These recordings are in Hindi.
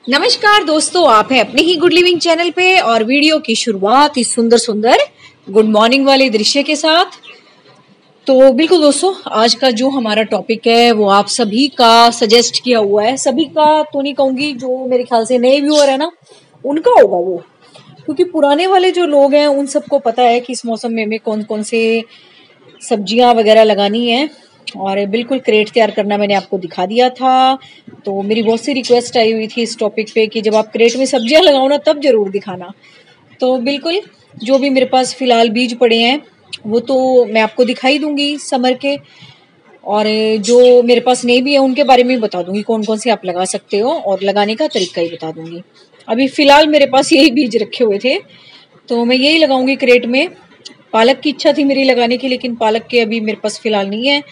नमस्कार दोस्तों, आप हैं अपने ही गुड लिविंग चैनल पे और वीडियो की शुरुआत इस सुंदर सुंदर गुड मॉर्निंग वाले दृश्य के साथ। तो बिल्कुल दोस्तों, आज का जो हमारा टॉपिक है वो आप सभी का सजेस्ट किया हुआ है। सभी का तो नहीं कहूंगी, जो मेरे ख्याल से नए व्यूअर है ना उनका होगा वो, क्योंकि पुराने वाले जो लोग हैं उन सबको पता है कि इस मौसम में हमें कौन कौन से सब्जियां वगैरह लगानी है। और बिल्कुल क्रेट तैयार करना मैंने आपको दिखा दिया था। तो मेरी बहुत सी रिक्वेस्ट आई हुई थी इस टॉपिक पे कि जब आप क्रेट में सब्जियां लगाओ ना तब जरूर दिखाना। तो बिल्कुल जो भी मेरे पास फिलहाल बीज पड़े हैं वो तो मैं आपको दिखाई दूंगी समर के, और जो मेरे पास नहीं भी है उनके बारे में बता दूंगी कौन कौन से आप लगा सकते हो और लगाने का तरीका ही बता दूंगी। अभी फिलहाल मेरे पास यही बीज रखे हुए थे तो मैं यही लगाऊंगी क्रेट में। पालक की इच्छा थी मेरी लगाने की, लेकिन पालक के अभी मेरे पास फिलहाल नहीं है।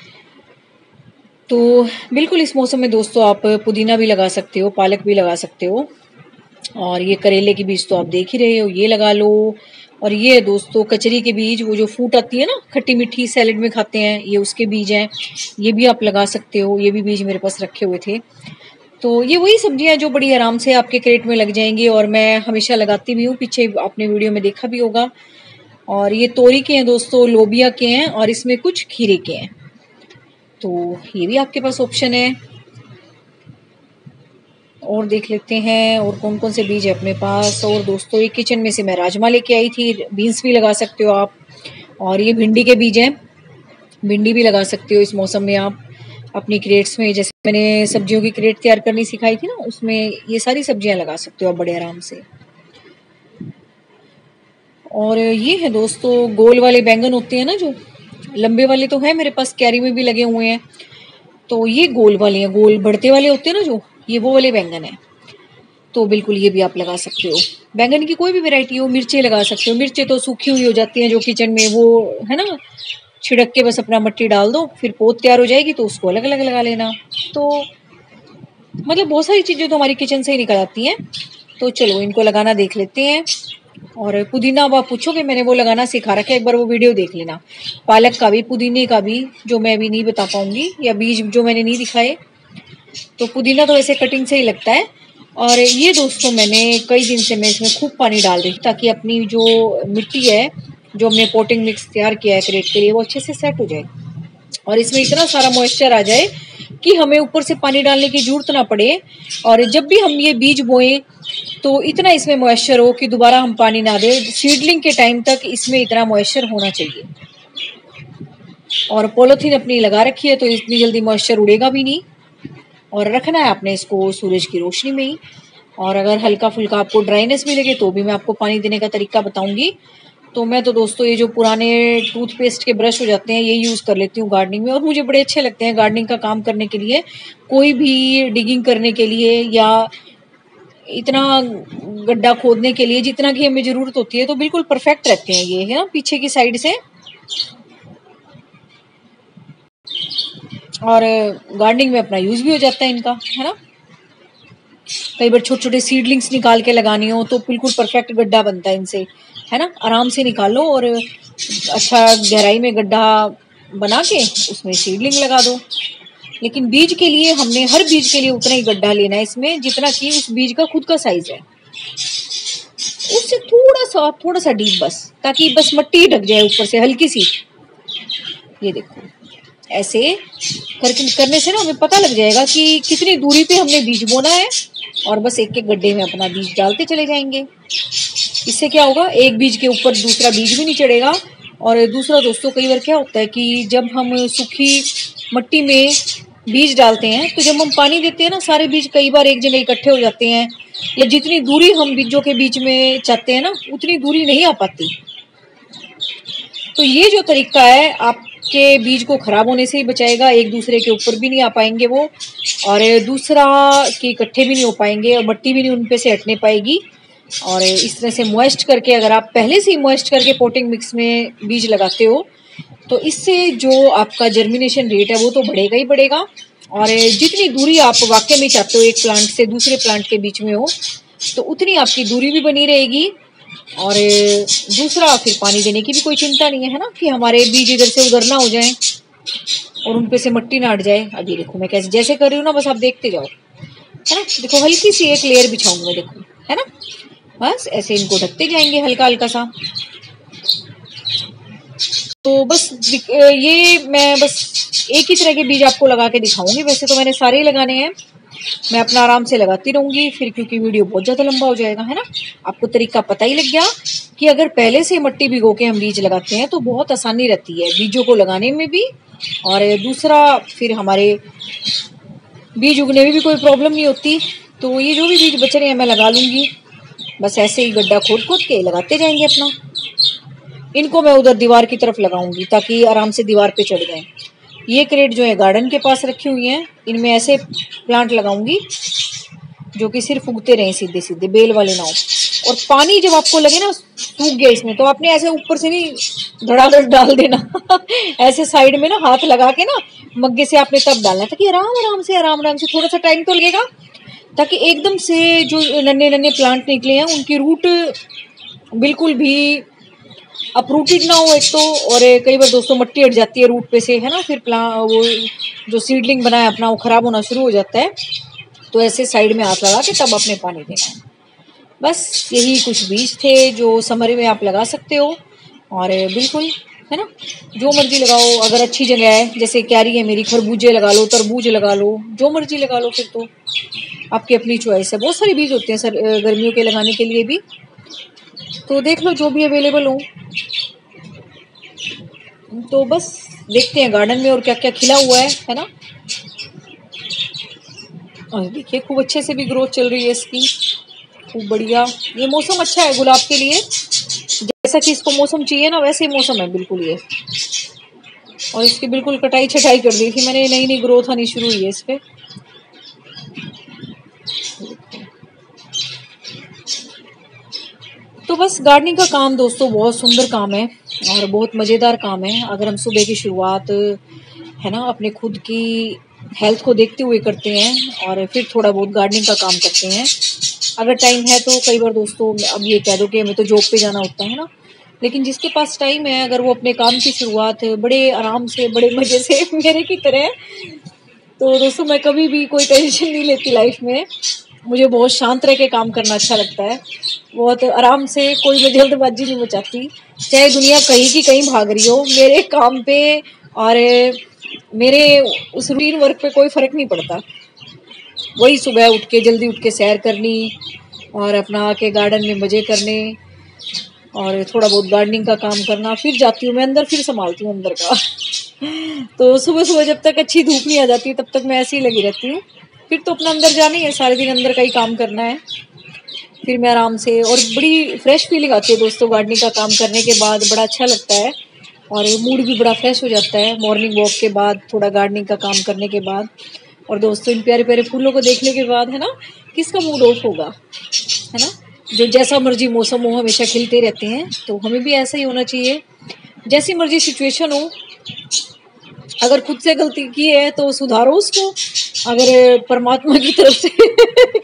तो बिल्कुल इस मौसम में दोस्तों आप पुदीना भी लगा सकते हो, पालक भी लगा सकते हो, और ये करेले के बीज तो आप देख ही रहे हो, ये लगा लो। और ये दोस्तों कचरी के बीज, वो जो फूट आती है ना खट्टी मीठी सैलेड में खाते हैं, ये उसके बीज हैं, ये भी आप लगा सकते हो। ये भी बीज मेरे पास रखे हुए थे। तो ये वही सब्जियां जो बड़ी आराम से आपके क्रेट में लग जाएंगी और मैं हमेशा लगाती भी हूँ, पीछे आपने वीडियो में देखा भी होगा। और ये तोरी के हैं दोस्तों, लोबिया के हैं, और इसमें कुछ खीरे के हैं। तो ये भी आपके पास ऑप्शन है। और देख लेते हैं और कौन कौन से बीज है अपने पास। और दोस्तों ये किचन में से मैं राजमा लेके आई थी, बीन्स भी लगा सकते हो आप। और ये भिंडी के बीज हैं, भिंडी भी लगा सकते हो इस मौसम में आप अपनी क्रेट्स में। जैसे मैंने सब्जियों की क्रेट तैयार करनी सिखाई थी ना, उसमें ये सारी सब्जियां लगा सकते हो आप बड़े आराम से। और ये है दोस्तों गोल वाले बैंगन होते हैं ना, जो लंबे वाले तो है मेरे पास, क्यारी में भी लगे हुए हैं। तो ये गोल वाले हैं, गोल बढ़ते वाले होते हैं ना जो, ये वो वाले बैंगन है। तो बिल्कुल ये भी आप लगा सकते हो। बैंगन की कोई भी वैरायटी हो, मिर्चें लगा सकते हो। मिर्चें तो सूखी हुई हो जाती हैं जो किचन में, वो है ना, छिड़क के बस अपना मट्टी डाल दो, फिर पोत तैयार हो जाएगी तो उसको अलग अलग लगा लेना। तो मतलब बहुत सारी चीजें तो हमारी किचन से ही निकल आती हैं। तो चलो इनको लगाना देख लेते हैं। और पुदीना अब आप पूछोगे, मैंने वो लगाना सिखा रखा है, एक बार वो वीडियो देख लेना। पालक का भी, पुदीने का भी, जो मैं अभी नहीं बता पाऊंगी, या बीज जो मैंने नहीं दिखाए। तो पुदीना तो ऐसे कटिंग से ही लगता है। और ये दोस्तों मैंने कई दिन से मैं इसमें खूब पानी डाल रही ताकि अपनी जो मिट्टी है, जो हमने पोटिंग मिक्स तैयार किया है क्रेट के लिए, वो अच्छे से सेट हो जाए और इसमें इतना सारा मॉइस्चर आ जाए कि हमें ऊपर से पानी डालने की जरूरत ना पड़े। और जब भी हम ये बीज बोएं तो इतना इसमें मॉइस्चर हो कि दोबारा हम पानी ना दें। सीडलिंग के टाइम तक इसमें इतना मॉइस्चर होना चाहिए। और पॉलिथीन अपनी लगा रखी है तो इतनी जल्दी मॉइस्चर उड़ेगा भी नहीं। और रखना है आपने इसको सूरज की रोशनी में ही। और अगर हल्का फुल्का आपको ड्राइनेस भी लगे तो भी मैं आपको पानी देने का तरीका बताऊंगी। तो मैं तो दोस्तों ये जो पुराने टूथपेस्ट के ब्रश हो जाते हैं ये यूज कर लेती हूँ गार्डनिंग में, और मुझे बड़े अच्छे लगते हैं गार्डनिंग का काम करने के लिए, कोई भी डिगिंग करने के लिए या इतना गड्ढा खोदने के लिए जितना की हमें जरूरत होती है। तो बिल्कुल परफेक्ट रहते हैं ये, है ना, पीछे की साइड से। और गार्डनिंग में अपना यूज भी हो जाता है इनका, है ना। कई बार छोटे छोटे सीडलिंग्स निकाल के लगानी हो तो बिल्कुल परफेक्ट गड्ढा बनता है इनसे, है ना। आराम से निकालो और अच्छा गहराई में गड्ढा बना के उसमें सीडलिंग लगा दो। लेकिन बीज के लिए हमने हर बीज के लिए उतना ही गड्ढा लेना है इसमें जितना कि उस बीज का खुद का साइज है, उससे थोड़ा सा डीप, बस ताकि बस मिट्टी ढक जाए ऊपर से हल्की सी। ये देखो ऐसे करने से ना हमें पता लग जाएगा कि कितनी दूरी पे हमने बीज बोना है, और बस एक एक गड्ढे में अपना बीज डालते चले जाएंगे। इससे क्या होगा, एक बीज के ऊपर दूसरा बीज भी नहीं चढ़ेगा। और दूसरा दोस्तों कई बार क्या होता है कि जब हम सूखी मिट्टी में बीज डालते हैं तो जब हम पानी देते हैं ना, सारे बीज कई बार एक जगह इकट्ठे हो जाते हैं, या जितनी दूरी हम बीजों के बीच में चाहते हैं ना उतनी दूरी नहीं आ पाती। तो ये जो तरीका है आपके बीज को खराब होने से ही बचाएगा, एक दूसरे के ऊपर भी नहीं आ पाएंगे वो, और दूसरा कि इकट्ठे भी नहीं हो पाएंगे और मिट्टी भी नहीं उन पे से हटने पाएगी। और इस तरह से मॉइस्ट करके, अगर आप पहले से ही मॉइस्ट करके पोटिंग मिक्स में बीज लगाते हो तो इससे जो आपका जर्मिनेशन रेट है वो तो बढ़ेगा ही बढ़ेगा। और जितनी दूरी आप वाकई में चाहते हो एक प्लांट से दूसरे प्लांट के बीच में हो, तो उतनी आपकी दूरी भी बनी रहेगी। और दूसरा फिर पानी देने की भी कोई चिंता नहीं है ना, कि हमारे बीज इधर से उधर ना हो जाए और उन पे से मिट्टी ना हट जाए। अब ये देखो मैं कैसे जैसे कर रही हूँ ना, बस आप देखते जाओ। है ना। देखो हल्की सी एक लेयर बिछाऊंगी मैं, देखो, है ना। बस ऐसे इनको ढकते जाएंगे हल्का हल्का सा। तो बस ये मैं बस एक ही तरह के बीज आपको लगा के दिखाऊंगी, वैसे तो मैंने सारे ही लगाने हैं। मैं अपना आराम से लगाती रहूंगी फिर, क्योंकि वीडियो बहुत ज्यादा लंबा हो जाएगा, है ना। आपको तरीका पता ही लग गया कि अगर पहले से मिट्टी भिगो के हम बीज लगाते हैं तो बहुत आसानी रहती है बीजों को लगाने में भी, और दूसरा फिर हमारे बीज उगने में भी कोई प्रॉब्लम नहीं होती। तो ये जो भी बीज बच रहे हैं मैं लगा लूंगी, बस ऐसे ही गड्ढा खोद खोद के लगाते जाएंगे अपना। इनको मैं उधर दीवार की तरफ लगाऊंगी ताकि आराम से दीवार पे चढ़ जाए। ये क्रेट जो है गार्डन के पास रखी हुई हैं, इनमें ऐसे प्लांट लगाऊंगी जो कि सिर्फ उगते रहे सीधे सीधे, बेल वाले ना हो। और पानी जब आपको लगे ना सूख गया इसमें, तो आपने ऐसे ऊपर से नहीं धड़ाधड़ डाल देना ऐसे साइड में ना हाथ लगा के ना मग्गे से आपने तब डालना, ताकि आराम आराम से थोड़ा सा टाइम तो लगेगा, ताकि एकदम से जो नन्हे नन्हे प्लांट निकले हैं उनकी रूट बिल्कुल भी अपरूटेड ना हो एक तो। और कई बार दोस्तों मट्टी हट जाती है रूट पे से, है ना, फिर वो जो सीडलिंग बनाया अपना वो खराब होना शुरू हो जाता है। तो ऐसे साइड में हाथ लगा के तब आपने पानी देना है। बस यही कुछ बीज थे जो समर में आप लगा सकते हो, और बिल्कुल, है ना, जो मर्जी लगाओ। अगर अच्छी जगह है, जैसे क्यारी है मेरी, खरबूजे लगा लो, तरबूज लगा लो, जो मर्जी लगा लो, फिर तो आपकी अपनी चॉइस है। बहुत सारे बीज होते हैं सर गर्मियों के लगाने के लिए भी, तो देख लो जो भी अवेलेबल हो। तो बस देखते हैं गार्डन में और क्या क्या खिला हुआ है ना। और देखिए खूब अच्छे से भी ग्रोथ चल रही है इसकी, खूब बढ़िया। ये मौसम अच्छा है गुलाब के लिए, जैसा कि इसको मौसम चाहिए ना वैसे ही मौसम है बिल्कुल ये। और इसकी बिल्कुल कटाई छटाई कर दी थी मैंने, नई नई ग्रोथ आनी शुरू हुई है इस पे। तो बस गार्डनिंग का काम दोस्तों बहुत सुंदर काम है और बहुत मज़ेदार काम है। अगर हम सुबह की शुरुआत, है ना, अपने खुद की हेल्थ को देखते हुए करते हैं और फिर थोड़ा बहुत गार्डनिंग का काम करते हैं, अगर टाइम है तो। कई बार दोस्तों अब ये कह दो कि हमें तो जॉब पे जाना होता है ना, लेकिन जिसके पास टाइम है अगर वो अपने काम की शुरुआत बड़े आराम से बड़े मज़े से मेरे की तरह, तो दोस्तों मैं कभी भी कोई टेंशन नहीं लेती लाइफ में। मुझे बहुत शांत रह के काम करना अच्छा लगता है, बहुत आराम से, कोई मैं जल्दबाजी नहीं मचाती। चाहे दुनिया कहीं की कहीं भाग रही हो, मेरे काम पे और मेरे उस रूटीन वर्क पे कोई फर्क नहीं पड़ता। वही सुबह उठ के जल्दी उठ के सैर करनी और अपना आके गार्डन में मजे करने और थोड़ा बहुत गार्डनिंग का काम करना, फिर जाती हूँ मैं अंदर, फिर संभालती हूँ अंदर का तो सुबह सुबह जब तक अच्छी धूप नहीं आ जाती तब तक मैं ऐसे ही लगी रहती हूँ। फिर तो अपना अंदर जाना ही है, सारे दिन अंदर का ही काम करना है। फिर मैं आराम से, और बड़ी फ्रेश फीलिंग आती है दोस्तों गार्डनिंग का काम करने के बाद, बड़ा अच्छा लगता है और मूड भी बड़ा फ्रेश हो जाता है मॉर्निंग वॉक के बाद, थोड़ा गार्डनिंग का काम करने के बाद। और दोस्तों इन प्यारे प्यारे फूलों को देखने के बाद, है ना, किसका मूड ऑफ होगा, है ना। जो जैसा मर्जी मौसम हो हमेशा खिलते रहते हैं, तो हमें भी ऐसा ही होना चाहिए। जैसी मर्जी सिचुएशन हो, अगर खुद से गलती की है तो सुधारो उसको, अगर परमात्मा की तरफ से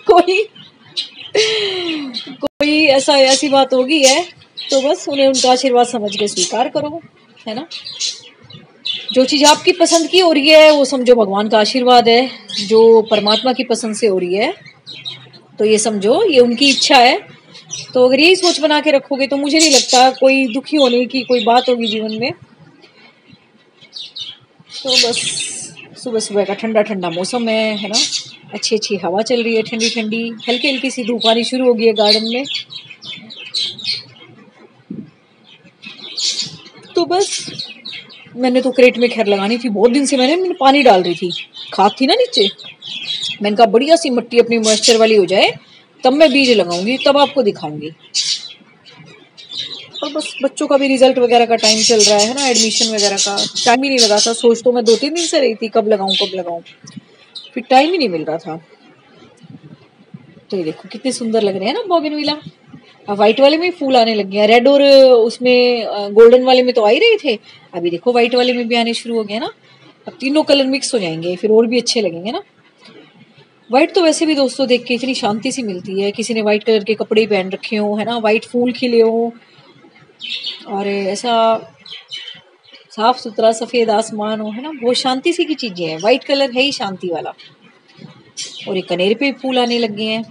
कोई कोई ऐसी बात होगी है तो बस उन्हें उनका आशीर्वाद समझ के स्वीकार करो, है ना। जो चीज आपकी पसंद की हो रही है वो समझो भगवान का आशीर्वाद है, जो परमात्मा की पसंद से हो रही है तो ये समझो ये उनकी इच्छा है। तो अगर यही सोच बना के रखोगे तो मुझे नहीं लगता कोई दुखी होने की कोई बात होगी जीवन में। तो बस सुबह सुबह का ठंडा ठंडा मौसम है ना, अच्छी अच्छी हवा चल रही है, ठंडी ठंडी, हल्की हल्की सी धूप आनी शुरू हो गई है गार्डन में। तो बस मैंने तो क्रेट में खैर लगानी थी बहुत दिन से, मैंने पानी डाल रही थी, खाद थी ना नीचे, मैंने कहा बढ़िया सी मिट्टी अपनी मॉइस्चर वाली हो जाए तब मैं बीज लगाऊंगी, तब आपको दिखाऊंगी। और बस बच्चों का भी रिजल्ट वगैरह का टाइम चल रहा है ना, एडमिशन वगैरह का टाइम ही नहीं लगा था। सोच तो मैं 2-3 दिन से रही थी कब लगाऊं, फिर टाइम ही नहीं मिल रहा था। तो ये देखो कितने सुंदर लग रहे हैं ना बोगनविला। अब व्हाइट वाले में फूल आने लग गए हैं, रेड और उसमें गोल्डन वाले में तो आ ही रहे थे, अभी देखो व्हाइट वाले में भी आने शुरू हो गए ना। अब तीनों कलर मिक्स हो जाएंगे फिर और भी अच्छे लगेंगे ना। व्हाइट तो वैसे भी दोस्तों देख के इतनी शांति सी मिलती है, किसी ने व्हाइट कलर के कपड़े पहन रखे हो, है ना, व्हाइट फूल खिले हो और ऐसा साफ सुथरा सफेद आसमान हो, है ना, बहुत शांति सी की चीजें हैं, व्हाइट कलर है ही शांति वाला। और ये कनेर पे फूल आने लग गए हैं।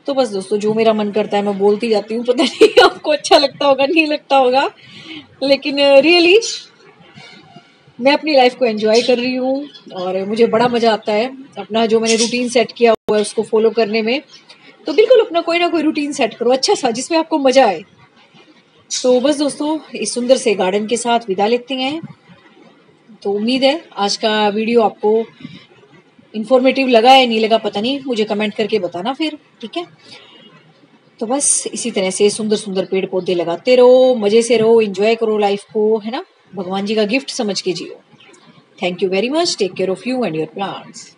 तो बस दोस्तों, जो मेरा मन करता है मैं बोलती जाती हूँ। पता नहीं आपको अच्छा लगता होगा, नहीं लगता होगा, लेकिन रियली मैं अपनी लाइफ को एंजॉय कर रही हूँ और मुझे बड़ा मजा आता है अपना जो मैंने रूटीन सेट किया हुआ है उसको फॉलो करने में। तो बिल्कुल अपना कोई ना कोई रूटीन सेट करो अच्छा सा, जिसमें आपको मजा आए। तो बस दोस्तों, इस सुंदर से गार्डन के साथ विदा लेते हैं। तो उम्मीद है आज का वीडियो आपको इन्फॉर्मेटिव लगा है, नहीं लगा पता नहीं, मुझे कमेंट करके बताना फिर, ठीक है। तो बस इसी तरह से सुंदर सुंदर पेड़ पौधे लगाते रहो, मजे से रहो, एंजॉय करो लाइफ को, है ना। भगवान जी का गिफ्ट समझ के जियो। Thank you very much. Take care of you and your plants.